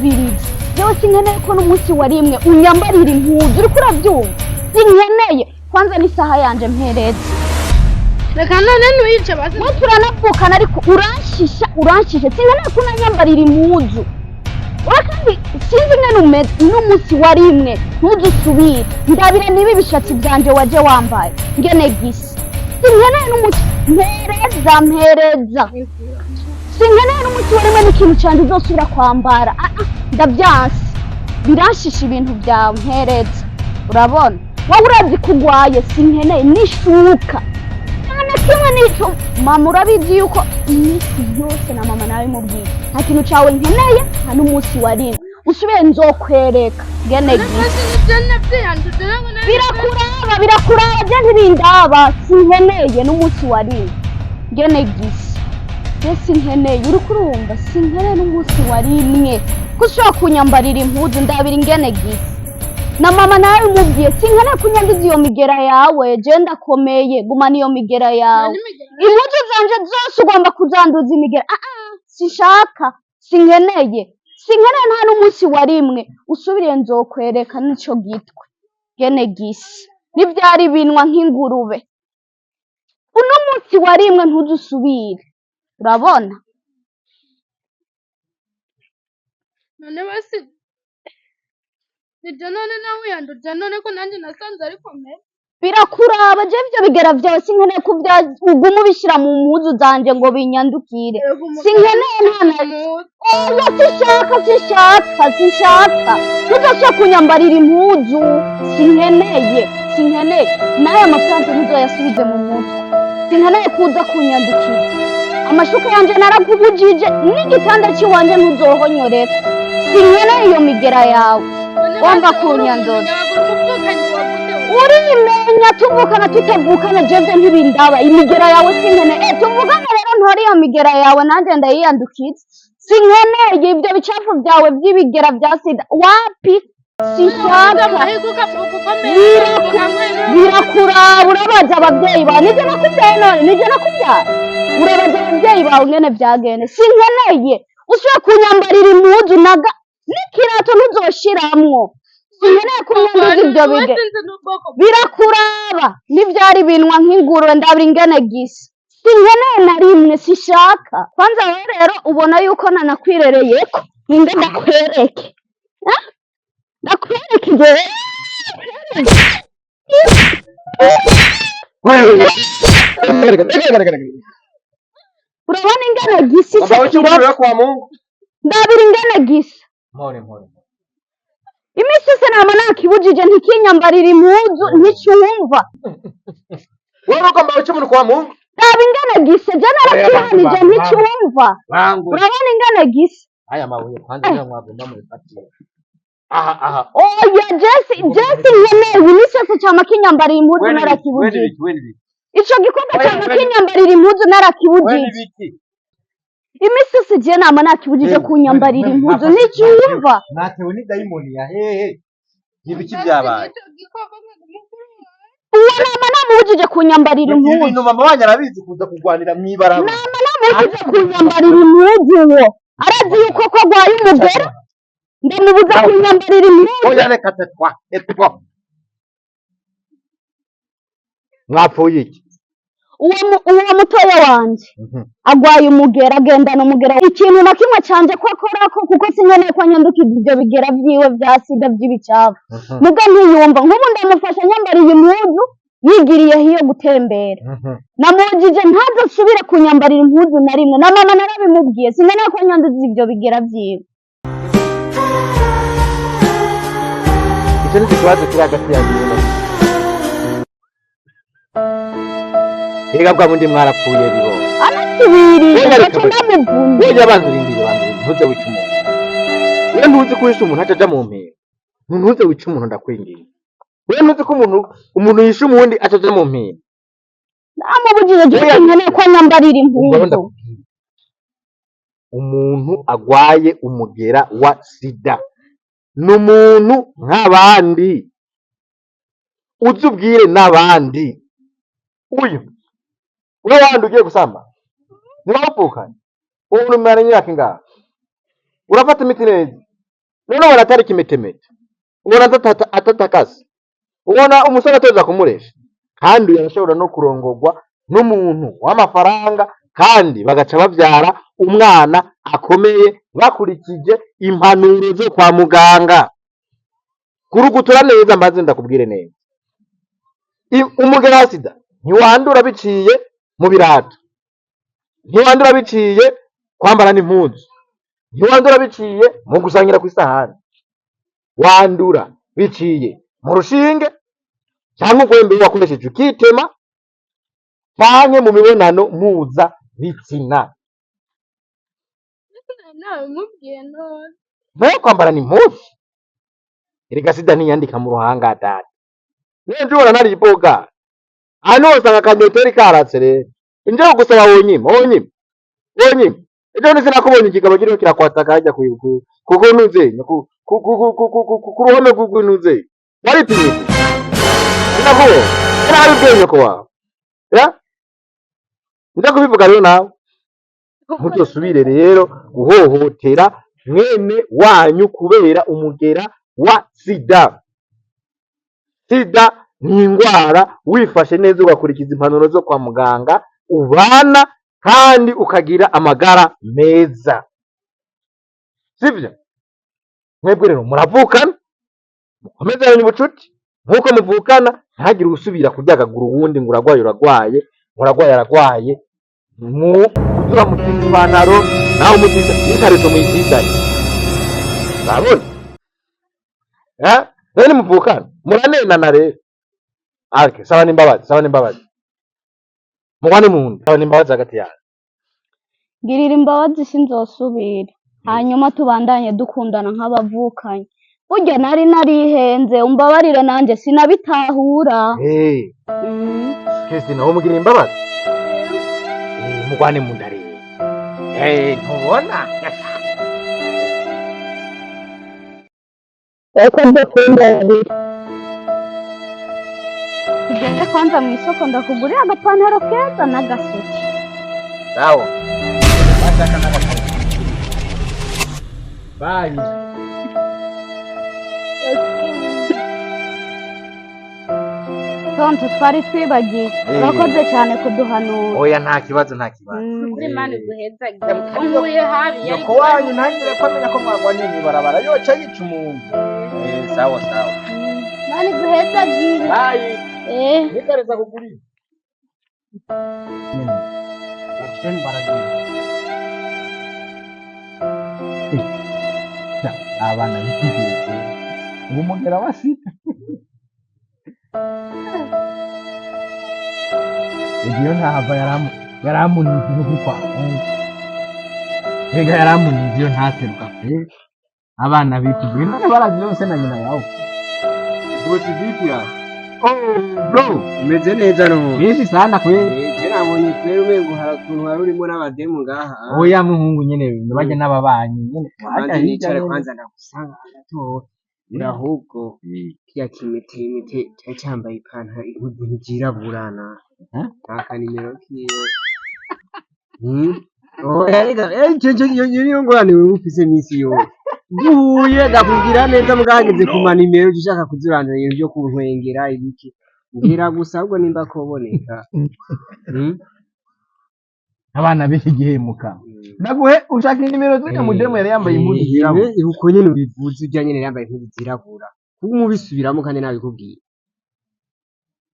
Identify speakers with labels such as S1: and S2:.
S1: umviriza jewe sinkeneye ko n'umunsi wa rimwe unyambarira impuzu uriko uravyumva sinkeneye kwanza n'isaha yanje mpereze
S2: reka none ntuyice basi
S1: we turanavukana ariko uranshishe sinkeneye ko unanyambarira impuzu kandi sinzi ngene umeze n'umunsi wa rimwe ntuzusubire ndabira niba ibishatsi vyanje waje wambaye ngene gisa sinkeneye n'umunsi mpereza sinkeneye n'umunsi wa rimwe n'ikintu canje uzosubira kwambara ndavyanse biranshisha ibintu vyawe mpereza urabona wowe urazi kugwaye sinkeneye n'ishuka na kimwe n'ico mama urabizi yuko iminsi yose na mama nawe mubwira nta kintu cawe nkeneye nta n'umunsi wa rimwe usubiye nzokwereka ngene birakuraba je ntibindaba sinkeneye n'umunsi wa rimwe ngene gisa je sinkeneye uriko urumva sinkeneye n'umunsi wa rimwe ko ushobora kunyambarira impuzu ndabira ingene gisa na mama nawe mubwiye sinkeneye kunyanduza iyo migera yawe je ndakomeye gumana iyo migera yawe impuzu zanje zose ugomba kuzanduza imigera sinshaka sinkeneye nta n'umunsi wa rimwe usubiriye nzokwereka n'ico gitwe ngene gisa n'ivyari binwa nk'ingurube uno munsi wa rimwe ntuzusubire urabona
S2: none basi nibyo none nawe yandurya none ko nanjye nasanze ariko mpe
S1: birakuraba je ivyo bigera vyawe sinkeneye ko uguma ubishira mu mpuzu zanje ngo binyandukire sinkeneye oya sinshaka ntuzosubira kunyambarira impuzu sinkeneye nayo amafaranga ntuzoyasubize mu mutwe sinkeneye kuza kunyandukira amashuka yanje narakubujije n'igitanda c'iwanje ntuzohonyoreka sinkeneye iyo migera yawe wamba kunyandoza urimenya tuvukana tutavukana jevye ntibindaba imigera yawe sinkeneye tuvukana rero ntori iyo migera yawe nanje ndayiyandukiza sinkeneye ivyo bicafu vyawe vy'ibigera vya sida wapi sinshaka birakuraba urabaza abavyeyi bawe nije nakuvyaye none nije nakuvyara urabaza abavyeyi bawe ngene vyagende sinkeneye usubira kunyambarira impuzu naga n'ikirato ntuzoshiramwo sinkeneye kunyanduza ivyo bige birakuraba n'ivyari binwa nk'ingurube ndabira ingene gisa sinkeneye na rimwe sishaka kwanza wewe rero ubona yuko nanakwirereyeko ninde ndakwereke ndakwereke jewe urabona ingene gisa ndabira ingene gisa imisi yose nama nakibujije ntikinyambarira impuzu nticyumva
S3: wewe ugomba guca umuntu kwa Mungu
S1: ndaba ingene gisa je narakihanije nticyumva urabona ingene gisa
S3: aya mabuye kwanza niyo mwagomba muri patio aha
S1: oya jesi nkeneye imisi yose cyama kinyambarira impuzu narakibujije ico gikorwa cyama kinyambarira impuzu narakibujije imisi yose je nama nakibujije kunyambarira impuzu nticyumva
S3: natewe ni daimoni ya hehe ibiki byabaye
S1: uwo nama namubujije kunyambarira impuzu
S3: ibintu mama wanyu arabizi kuza kugwanira mwibaraba
S1: nama namubujije kunyambarira impuzu uwo arazi yuko ko agwaye umugera ndamubuza kunyambarira impuzu
S3: oya reka etwa mwapfuye iki
S1: uwo mutoya wanje agwaye umugera agendana umugera ikintu na kimwe canje ko akorako kuko sinkeneye ko anyandukiza ivyo bigera vyiwe vya sida vy'ibicafu muga ntiyumva nk'ubu ndamufasha nyambariye impuzu yigiriye hiyo gutembera namujije ntazosubire kunyambarira impuzu na rimwe na mama narabimubwiye sinkeneye ko anyandukiza ivyo bigera vyiwe
S3: icyo ni ikibazo kiri hagati yanjye n'umuntu Ega bwa mundi mwarapfuye bibo.
S1: Anasubiriye ndamuvunye.
S3: Wewe abanza urindire ntuze wica umuntu. Wewe ntuzi ko wisha umuntu ataja mu mpera. Ntuze wica umuntu ndakwingiye. Wewe ntuzi ko umuntu yisha umundi ataja mu mpera.
S1: Namubujije cyane ko nyambarira impuzu.
S3: Umuntu agwaye umugera wa sida. N'umuntu nk'abandi. Uzubwire n'abandi. Uyu wewe wandi ugiye gusamba niwapfukanye ubu numara imyaka ingahe urafata imiti neza none ubona atari kimetemete, ubona atatakase, ubona umusore atoza kumuresha, kandi yarashobora no kurongorwa n'umuntu w'amafaranga, kandi bagaca bavyara umwana akomeye bakurikije impanuro zo kwa muganga. Kurugutura neza mbaze ndakubwire neza, umugera wa sida ntiwandura biciye mu birato, ntiwandura biciye kwambara n'impuzu, ntiwandura biciye mu gusangira ku isahani, wandura biciye mu rushinge cyangwa urwembe wakoresheje ukitema, canke mu mibonano mpuza bitsina.
S2: nawe mubwiye none
S3: Nayo kwambara n'impuzu, erega sida ntiyandika mu ruhanga data. Niyo njubona nari iboga, ahantu hose akakanoteri karatse rero, inje gusaba wonyima. Ejo nisi nakubonye ikigabo kirimo kirakwataka hajya kuko nuzenya ku ruhome rw'intuze waripimye ndakubona ari ubwenge ko wawe ya nda kubivuga rero nawe ntuzosubire rero guhohotera mwene wanyu kubera umugera wa sida. Sida ni indwara wifashe neza ugakurikiza impanuro zo kwa muganga ubana kandi ukagira amagara meza, sivyo? Mwebwe rero muravukana mukomezanye ubucuti nkuko muvukana, ntagire usubira kuryagagura uwundi ngo uragwaye mu kuzura mutinda ipantaro naho mutinda n'ikareto muyitindanye, urabona rero muvukana muranenana rero. Arke saba n'imbabazi mugwane munda, saba n'imbabazi hagati yawe.
S1: Girira imbabazi sinzosubira, hanyuma tubandanye dukundana nk'abavukanye. Burya nari narihenze, umbabarire nanje sinabitahura.
S3: Kristi naho mugirira imbabazi mugwane munda rero. Ntubona
S1: Eko ndakunda babiri. Tugende kwanza mu isoko ndakugurira agapantaro keza n'agasuti.
S3: sawa bashaka n'abakobwa bayi
S1: Tonto twari twibagiye. Urakoze cyane kuduhanura.
S3: oya nta kibazo
S2: Imana iguhezagire unguye habi yari
S3: nyoko wanyu ntangire ko amenya ko mwagwanye mw'ibarabara yoca yica umuntu. Sawa
S1: Imana iguhezagire.
S3: bayi
S1: Eh.
S3: nikareza kugurira Action baragira abana b'igihugu umugera wa sida igiyo ntahava yaramunize no kwa ega yaramunize iyo ntaseruka abana bituguye none barazi bose na nyina yawe
S4: Bosi vipi ya?
S3: bro
S4: Umeze neza no.
S3: bisi sana kwe
S4: Je nabonye kweri umengo harakuntu harurimo n'abademu ngaha.
S3: oya muhungu nyene baje n'ababanyi nyene
S4: Kwanza nicare kwanza ndagusanga gato. Urahubwo kiya kimete cyambaye ipantaro impuzu ntiryiraburana. Aka nimero kiyo. Oya rega yo ngorane wewe ufise misi yo. Duhuye ndakubwira neza mugahageze ku manimero ushaka kuziranira ibintu byo kunkwengera ibiki. Ngira gusa ahubwo nimba koboneka.
S3: abana b'iki gihemuka naguhe ushaka inimero z'unya mudemu yari yambaye impuzu zirabura
S4: Uko nyene ubivuze ujya nyene yambaye impuzu zirabura. Kuko umubisubiramo kandi nabikubwiye.